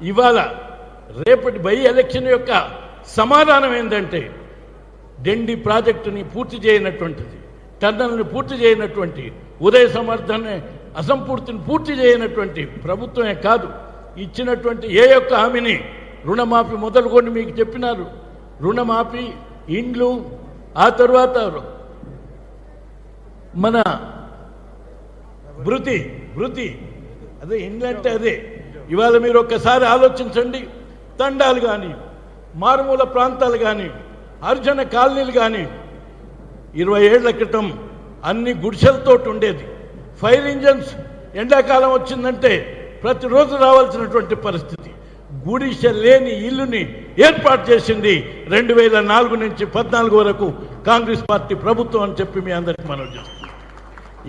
ఇవాళ రేపటి by election యొక్క సమాధానం ఏంటంటే డెండి ప్రాజెక్టుని పూర్తి చేయనటువంటిది, టన్నల్ని పూర్తి చేయనటువంటి, ఉదయ సమర్థన అసంపూర్తిని పూర్తి చేయనటువంటి ప్రభుత్వమే కాదు, ఇచ్చినటువంటి ఏ యొక్క హామీని రుణమాఫీ మొదలుకొని మీకు చెప్పినారు. రుణమాఫీ, ఇండ్లు, ఆ తర్వాత మన భృతి అదే ఇండ్లు అంటే అదే. ఇవాళ మీరు ఒక్కసారి ఆలోచించండి. తండాలు కానీ, మారుమూల ప్రాంతాలు కానీ, హరిజన కాలనీలు కానీ 20 ఏళ్ల క్రితం అన్ని గుడిసెలతో ఉండేది. ఫైర్ ఇంజన్స్ ఎండాకాలం వచ్చిందంటే ప్రతిరోజు రావాల్సినటువంటి పరిస్థితి. గుడిసె లేని ఇల్లుని ఏర్పాటు చేసింది 2004 నుంచి 14 వరకు కాంగ్రెస్ పార్టీ ప్రభుత్వం అని చెప్పి మీ అందరికీ మనవి చేస్తుంది.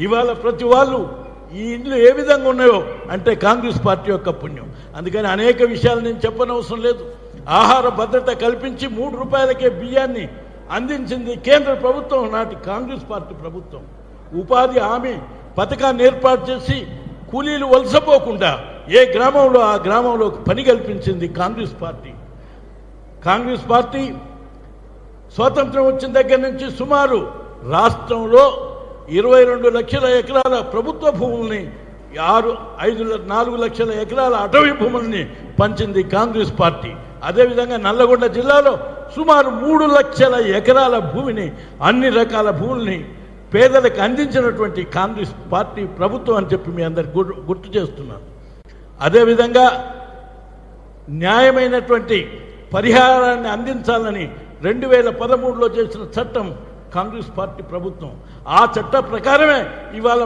ఇవాళ ప్రతి వాళ్ళు ఈ ఇండ్లు ఏ విధంగా ఉన్నాయో అంటే కాంగ్రెస్ పార్టీ యొక్క పుణ్యం. అందుకని అనేక విషయాలు నేను చెప్పనవసరం లేదు. ఆహార భద్రత కల్పించి 3 రూపాయలకే బియ్యాన్ని అందించింది కేంద్ర ప్రభుత్వం, నాటి కాంగ్రెస్ పార్టీ ప్రభుత్వం. ఉపాధి హామీ పథకాన్ని ఏర్పాటు చేసి కూలీలు వలసపోకుండా ఏ గ్రామంలో ఆ గ్రామంలో పని కల్పించింది కాంగ్రెస్ పార్టీ. కాంగ్రెస్ పార్టీ స్వాతంత్రం వచ్చిన దగ్గర నుంచి సుమారు రాష్ట్రంలో 22 లక్షల ఎకరాల ప్రభుత్వ భూముల్ని 4 లక్షల ఎకరాల అటవీ భూముల్ని పంచింది కాంగ్రెస్ పార్టీ. అదేవిధంగా నల్లగొండ జిల్లాలో సుమారు 3 లక్షల ఎకరాల భూమిని, అన్ని రకాల భూముల్ని పేదలకు అందించినటువంటి కాంగ్రెస్ పార్టీ ప్రభుత్వం అని చెప్పి మీ అందరికి గుర్తు చేస్తున్నాను. అదేవిధంగా న్యాయమైనటువంటి పరిహారాన్ని అందించాలని 2013లో చేసిన చట్టం కాంగ్రెస్ పార్టీ ప్రభుత్వం. ఆ చట్ట ప్రకారమే ఇవాళ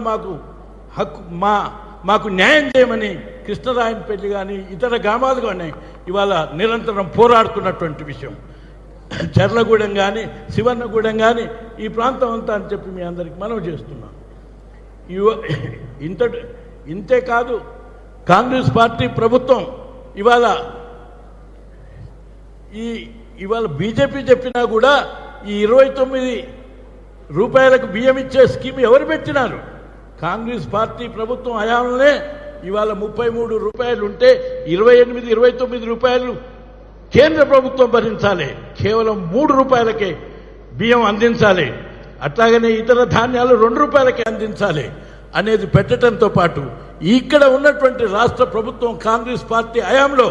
మాకు న్యాయం చేయమని కృష్ణరాయనపల్లి కానీ ఇతర గ్రామాలు కానీ ఇవాళ నిరంతరం పోరాడుతున్నటువంటి విషయం. చర్లగూడెం కానీ, శివన్నగూడెం కానీ ఈ ప్రాంతం అంతా అని చెప్పి మీ అందరికి మనవి చేస్తున్నాం. ఇంతే కాదు, కాంగ్రెస్ పార్టీ ప్రభుత్వం ఇవాళ బీజేపీ చెప్పినా కూడా ఈ 29 రూపాయలకు బియ్యం ఇచ్చే స్కీమ్ ఎవరు పెట్టినారు? కాంగ్రెస్ పార్టీ ప్రభుత్వం హయాంలోనే ఇవాళ 33 రూపాయలు ఉంటే 28, 29 రూపాయలు కేంద్ర ప్రభుత్వం భరించాలి. కేవలం 3 రూపాయలకే బియ్యం అందించాలి. అట్లాగనే ఇతర ధాన్యాలు 2 రూపాయలకే అందించాలి అనేది పెట్టడంతో పాటు ఇక్కడ ఉన్నటువంటి రాష్ట్ర ప్రభుత్వం కాంగ్రెస్ పార్టీ హయాంలో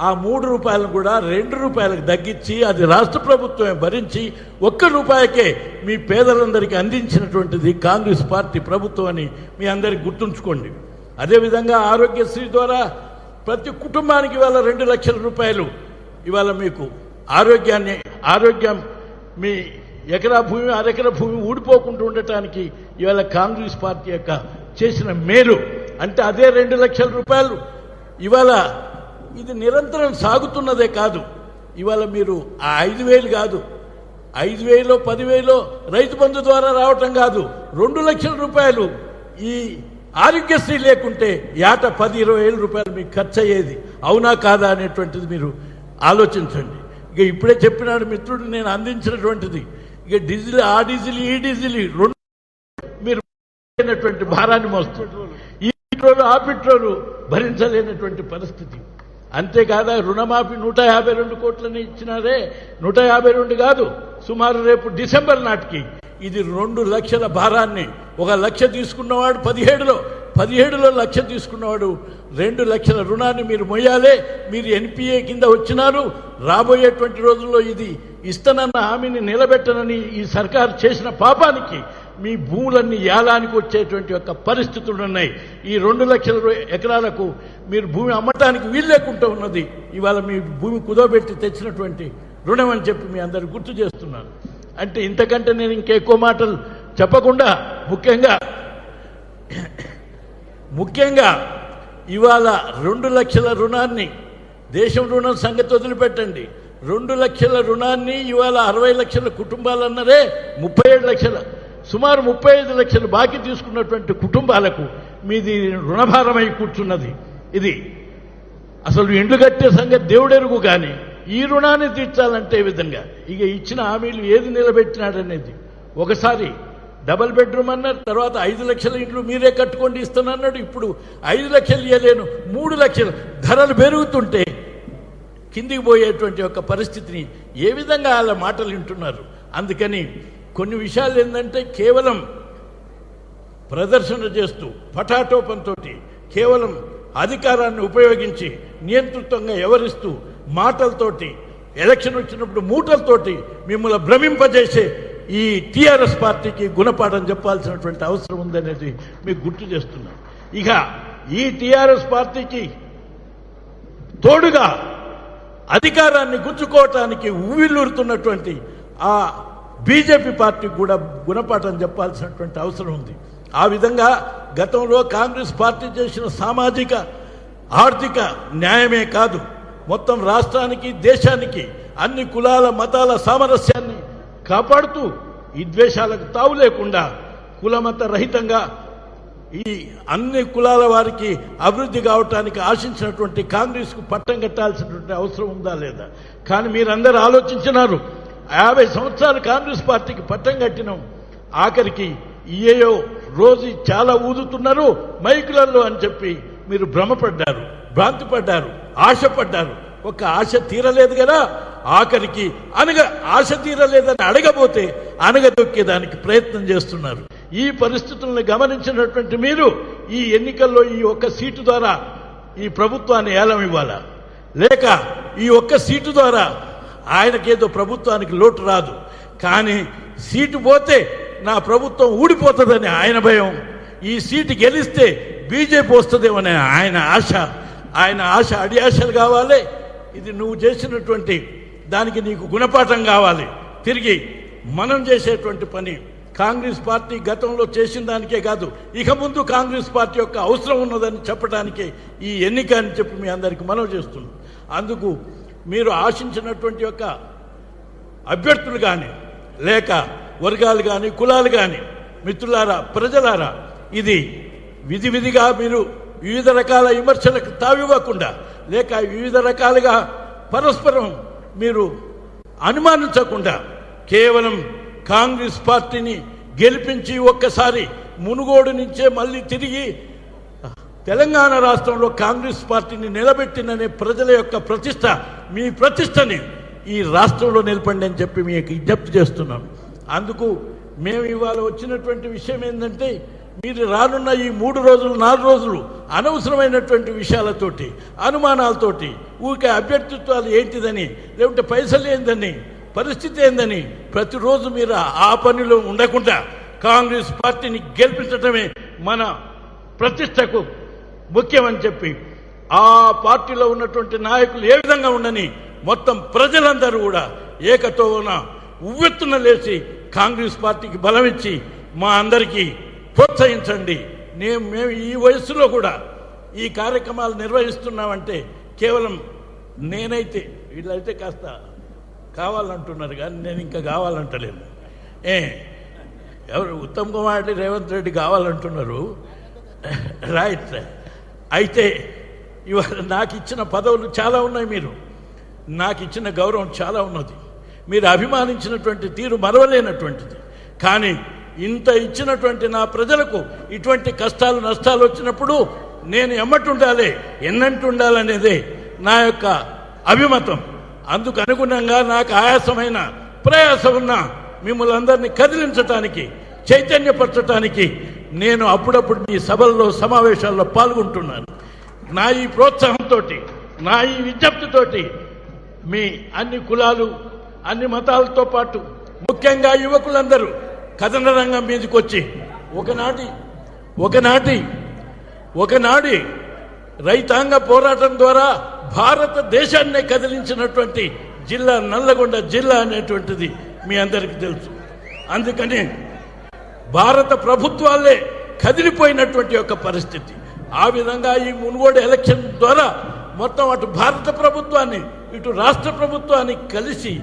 ఆ 3 రూపాయలను కూడా 2 రూపాయలకు తగ్గించి అది రాష్ట్ర ప్రభుత్వమే భరించి 1 రూపాయకే మీ పేదలందరికీ అందించినటువంటిది కాంగ్రెస్ పార్టీ ప్రభుత్వం అని మీ అందరికీ గుర్తుంచుకోండి. అదేవిధంగా ఆరోగ్యశ్రీ ద్వారా ప్రతి కుటుంబానికి ఇవాళ 2 లక్షల రూపాయలు ఇవాళ మీకు ఆరోగ్యం మీ ఎకరా భూమి, అరెకర భూమి ఊడిపోకుండా ఉండటానికి ఇవాళ కాంగ్రెస్ పార్టీ యొక్క చేసిన మేలు అంటే అదే 2 లక్షల రూపాయలు. ఇవాళ ఇది నిరంతరం సాగుతున్నదే కాదు. ఇవాళ మీరు ఆ 5,000 కాదు, 5,000 10,000 రైతు బంధు ద్వారా రావటం కాదు, 2 లక్షల రూపాయలు ఈ ఆరోగ్యశ్రీ లేకుంటే ఏటా 10-20 రూపాయలు మీకు ఖర్చు అయ్యేది. అవునా కాదా అనేటువంటిది మీరు ఆలోచించండి. ఇక ఇప్పుడే చెప్పినాడు మిత్రుడు నేను అందించినటువంటిది. ఇక డీజిల్, ఆ డీజిల్, ఈ డీజిల్ 2 మీరు భారాన్ని మోస్తారు. ఈ పెట్రోలు, ఆ పెట్రోలు భరించలేనటువంటి పరిస్థితి. అంతేకాదా రుణమాఫీ 152 కోట్లని ఇచ్చినారే, 152 కాదు, సుమారు రేపు డిసెంబర్ నాటికి ఇది 2 లక్షల భారాన్ని, 1 లక్ష తీసుకున్నవాడు 17లో 1 లక్ష తీసుకున్నవాడు 2 లక్షల రుణాన్ని మీరు మొయ్యాలే. మీరు ఎన్పిఏ కింద వచ్చినారు. రాబోయేటువంటి రోజుల్లో ఇది ఇస్తానన్న హామీని నిలబెట్టనని ఈ సర్కారు చేసిన పాపానికి మీ భూములన్నీ ఏలానికి వచ్చేటువంటి యొక్క పరిస్థితులు ఉన్నాయి. ఈ 2 లక్షల ఎకరాలకు మీరు భూమి అమ్మటానికి వీలు లేకుండా ఉన్నది. ఇవాళ మీ భూమి కుదోబెట్టి తెచ్చినటువంటి రుణం అని చెప్పి మీ అందరూ గుర్తు చేస్తున్నాను. అంటే ఇంతకంటే నేను ఇంకెక్కువ మాటలు చెప్పకుండా ముఖ్యంగా ఇవాళ 2 లక్షల రుణాన్ని, దేశం రుణం సంగతి వదిలిపెట్టండి, 2 లక్షల రుణాన్ని ఇవాళ 60 లక్షల కుటుంబాలు అన్నారే, 37 లక్షల, సుమారు 35 లక్షలు బాకీ తీసుకున్నటువంటి కుటుంబాలకు మీది రుణభారమై కూర్చున్నది. ఇది అసలు ఇండ్లు కట్టే సంగతి దేవుడెరుగు. కానీ ఈ రుణాన్ని తీర్చాలంటే ఈ విధంగా ఇక ఇచ్చిన హామీలు ఏది నిలబెట్టినాడనేది. ఒకసారి డబల్ బెడ్రూమ్ అన్నారు, తర్వాత 5 లక్షల ఇండ్లు మీరే కట్టుకోండి ఇస్తానన్నాడు. ఇప్పుడు 5 లక్షలు ఇవ్వలేను, 3 లక్షలు. ధరలు పెరుగుతుంటే కిందికి పోయేటువంటి ఒక పరిస్థితిని ఏ విధంగా వాళ్ళ మాటలు వింటున్నారు. అందుకని కొన్ని విషయాలు ఏంటంటే కేవలం ప్రదర్శన చేస్తూ పటాటోపంతో కేవలం అధికారాన్ని ఉపయోగించి నియంతృత్వంగా వ్యవహరిస్తూ మాటలతోటి ఎలక్షన్ వచ్చినప్పుడు మూటలతోటి మిమ్మల్ని భ్రమింపజేసే ఈ టీఆర్ఎస్ పార్టీకి గుణపాఠం చెప్పాల్సినటువంటి అవసరం ఉందనేది మీకు గుర్తు చేస్తున్నాను. ఇక ఈ టీఆర్ఎస్ పార్టీకి తోడుగా అధికారాన్ని గుంజుకోవటానికి ఉవ్విళ్ళూరుతున్నటువంటి ఆ బీజేపీ పార్టీకి కూడా గుణపాఠం చెప్పాల్సినటువంటి అవసరం ఉంది. ఆ విధంగా గతంలో కాంగ్రెస్ పార్టీ చేసిన సామాజిక ఆర్థిక న్యాయమే కాదు, మొత్తం రాష్ట్రానికి దేశానికి అన్ని కులాల మతాల సామరస్యాన్ని కాపాడుతూ ఈ ద్వేషాలకు తావు లేకుండా కులమత రహితంగా ఈ అన్ని కులాల వారికి అభివృద్ధి కావటానికి ఆశించినటువంటి కాంగ్రెస్కు పట్టం కట్టాల్సినటువంటి అవసరం ఉందా లేదా? కానీ మీరందరూ ఆలోచించినారు. 50 సంవత్సరాలు కాంగ్రెస్ పార్టీకి పట్టం కట్టినాం, ఆఖరికి ఏయో రోజు చాలా ఊదుతున్నారు మైకులలో అని చెప్పి మీరు భ్రమపడ్డారు, భ్రాంతిపడ్డారు, ఆశపడ్డారు. ఒక ఆశ తీరలేదు కదా, ఆఖరికి ఆశ తీరలేదని అడగబోతే అనగదొక్కేదానికి ప్రయత్నం చేస్తున్నారు. ఈ పరిస్థితులను గమనించినటువంటి మీరు ఈ ఎన్నికల్లో ఈ ఒక్క సీటు ద్వారా ఈ ప్రభుత్వాన్ని ఏలం ఇవ్వాలా, లేక ఈ ఒక్క సీటు ద్వారా ఆయనకేదో ప్రభుత్వానికి లోటు రాదు, కానీ సీటు పోతే నా ప్రభుత్వం ఊడిపోతుందని ఆయన భయం, ఈ సీటు గెలిస్తే బీజేపీ వస్తుందేమనే ఆయన ఆశ అడియాశలు కావాలి. ఇది నువ్వు చేసినటువంటి దానికి నీకు గుణపాఠం కావాలి. తిరిగి మనం చేసేటువంటి పని కాంగ్రెస్ పార్టీ గతంలో చేసిన దానికే కాదు, ఇక ముందు కాంగ్రెస్ పార్టీ యొక్క అవసరం ఉన్నదని చెప్పడానికే ఈ ఎన్నిక అని చెప్పి మీ అందరికీ మనవి చేస్తున్నాం. అందుకు మీరు ఆశించినటువంటి యొక్క అభ్యర్థులు కానీ లేక వర్గాలు కానీ కులాలు కానీ మిత్రులారా, ప్రజలారా, ఇది విధిగా మీరు వివిధ రకాల విమర్శలకు తావివ్వకుండా లేక వివిధ రకాలుగా పరస్పరం మీరు అనుమానించకుండా కేవలం కాంగ్రెస్ పార్టీని గెలిపించి ఒక్కసారి మునుగోడు నుంచే మళ్ళీ తిరిగి తెలంగాణ రాష్ట్రంలో కాంగ్రెస్ పార్టీని నిలబెట్టిననే ప్రజల యొక్క ప్రతిష్ట, మీ ప్రతిష్టని ఈ రాష్ట్రంలో నిలపండి అని చెప్పి మీకు విజ్ఞప్తి చేస్తున్నాను. అందుకు మేము ఇవాళ వచ్చినటువంటి విషయం ఏంటంటే, మీరు రానున్న ఈ 3 రోజులు 4 రోజులు అనవసరమైనటువంటి విషయాలతోటి అనుమానాలతోటి ఊరికే అభ్యర్థిత్వాలు ఏంటిదని లేకుంటే పైసలు ఏందని పరిస్థితి ఏందని ప్రతిరోజు మీరు ఆ పనిలో ఉండకుండా కాంగ్రెస్ పార్టీని గెలిపించడమే మన ప్రతిష్టకు ముఖ్యమని చెప్పి ఆ పార్టీలో ఉన్నటువంటి నాయకులు ఏ విధంగా ఉండని మొత్తం ప్రజలందరూ కూడా ఏకతోన ఉవ్వెత్తున లేచి కాంగ్రెస్ పార్టీకి బలమిచ్చి మా అందరికీ ప్రోత్సహించండి. మేము ఈ వయస్సులో కూడా ఈ కార్యక్రమాలు నిర్వహిస్తున్నామంటే కేవలం నేనైతే వీళ్ళైతే కాస్త కావాలంటున్నారు కానీ నేను ఇంకా కావాలంటలేను. ఎవరు ఉత్తమ్ కుమార్ రెడ్డి, రేవంత్ రెడ్డి కావాలంటున్నారు, రైట్. అయితే ఇవాళ నాకు ఇచ్చిన పదవులు చాలా ఉన్నాయి, మీరు నాకు ఇచ్చిన గౌరవం చాలా ఉన్నది, మీరు అభిమానించినటువంటి తీరు మరవలేనటువంటిది. కానీ ఇంత ఇచ్చినటువంటి నా ప్రజలకు ఇటువంటి కష్టాలు నష్టాలు వచ్చినప్పుడు నేను ఎమ్మటుండాలి, ఎన్నంటుండాలనేదే నా యొక్క అభిమతం. అందుకు అనుగుణంగా నాకు ఆయాసమైన ప్రయాసం ఉన్న మిమ్మల్ని అందరినీ కదిలించటానికి, చైతన్యపరచటానికి నేను అప్పుడప్పుడు మీ సభల్లో సమావేశాల్లో పాల్గొంటున్నాను. నా ఈ ప్రోత్సాహంతో, నా ఈ విజ్ఞప్తితోటి మీ అన్ని కులాలు అన్ని మతాలతో పాటు ముఖ్యంగా యువకులందరూ కథన రంగం మీదకి వచ్చి ఒకనాటి రైతాంగ పోరాటం ద్వారా భారతదేశాన్నే కదిలించినటువంటి జిల్లా నల్లగొండ జిల్లా అనేటువంటిది మీ అందరికీ తెలుసు. అందుకని భారత ప్రభుత్వాలే కదిలిపోయినటువంటి ఒక పరిస్థితి. ఆ విధంగా ఈ మునుగోడు ఎలక్షన్ ద్వారా మొత్తం అటు భారత ప్రభుత్వాన్ని ఇటు రాష్ట్ర ప్రభుత్వాన్ని కలిసి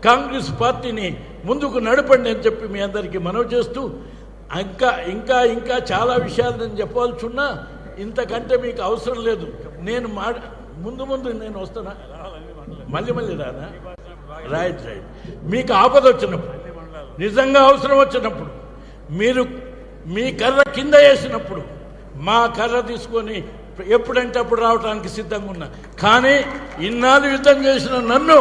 కాంగ్రెస్ పార్టీని ముందుకు నడపండి అని చెప్పి మీ అందరికీ మనవి చేస్తూ, ఇంకా చాలా విషయాలు నేను చెప్పాల్సి ఉన్నా ఇంతకంటే మీకు అవసరం లేదు. నేను ముందు నేను వస్తానా, మళ్ళీ రానా? రైట్. మీకు ఆపద వచ్చినప్పుడు, నిజంగా అవసరం వచ్చినప్పుడు, మీరు మీ కర్ర కింద వేసినప్పుడు మా కర్ర తీసుకొని ఎప్పుడంటే అప్పుడు రావడానికి సిద్ధంగా ఉన్నా. కానీ ఇన్నాళ్ళు యుద్ధం చేసిన నన్ను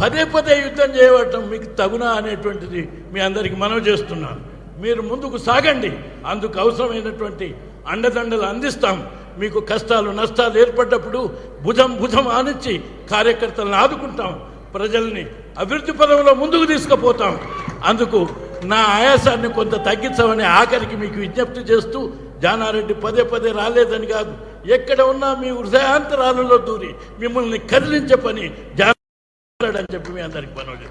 పదే పదే యుద్ధం చేయవటం మీకు తగునా అనేటువంటిది మీ అందరికీ మనవి చేస్తున్నాను. మీరు ముందుకు సాగండి, అందుకు అవసరమైనటువంటి అండదండలు అందిస్తాం. మీకు కష్టాలు నష్టాలు ఏర్పడ్డప్పుడు భుజం ఆనించి కార్యకర్తలను ఆదుకుంటాం, ప్రజల్ని అభివృద్ధి పదంలో ముందుకు తీసుకుపోతాం. అందుకు నా ఆయాసాన్ని కొంత తగ్గించమని ఆఖరికి మీకు విజ్ఞప్తి చేస్తూ, జానారెడ్డి పదే పదే రాలేదని కాదు, ఎక్కడ ఉన్నా మీ హృదయాంతరాలలో దూరి మిమ్మల్ని కదిలించే పని జానారెడ్డి చెప్పి మీ అందరికి మనవి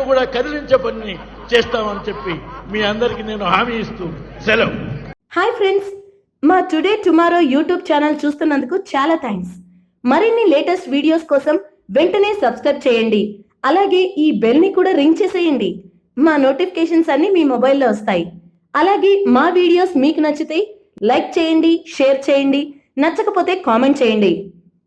కూడా కదిలించే పని చేస్తామని చెప్పి మీ అందరికి నేను హామీ ఇస్తూ సెలవు. హాయ్ ఫ్రెండ్స్, మా టుడే టుమారో యూట్యూబ్ ఛానల్ చూస్తున్నందుకు చాలా థ్యాంక్స్. మరిన్ని లేటెస్ట్ వీడియోస్ కోసం వెంటనే సబ్స్క్రైబ్ చేయండి. అలాగే ఈ బెల్ ని కూడా రింగ్ చేసేయండి. మా నోటిఫికేషన్స్ అన్ని మీ మొబైల్లో వస్తాయి. అలాగే మా వీడియోస్ మీకు నచ్చితే లైక్ చేయండి, షేర్ చేయండి, నచ్చకపోతే కామెంట్ చేయండి.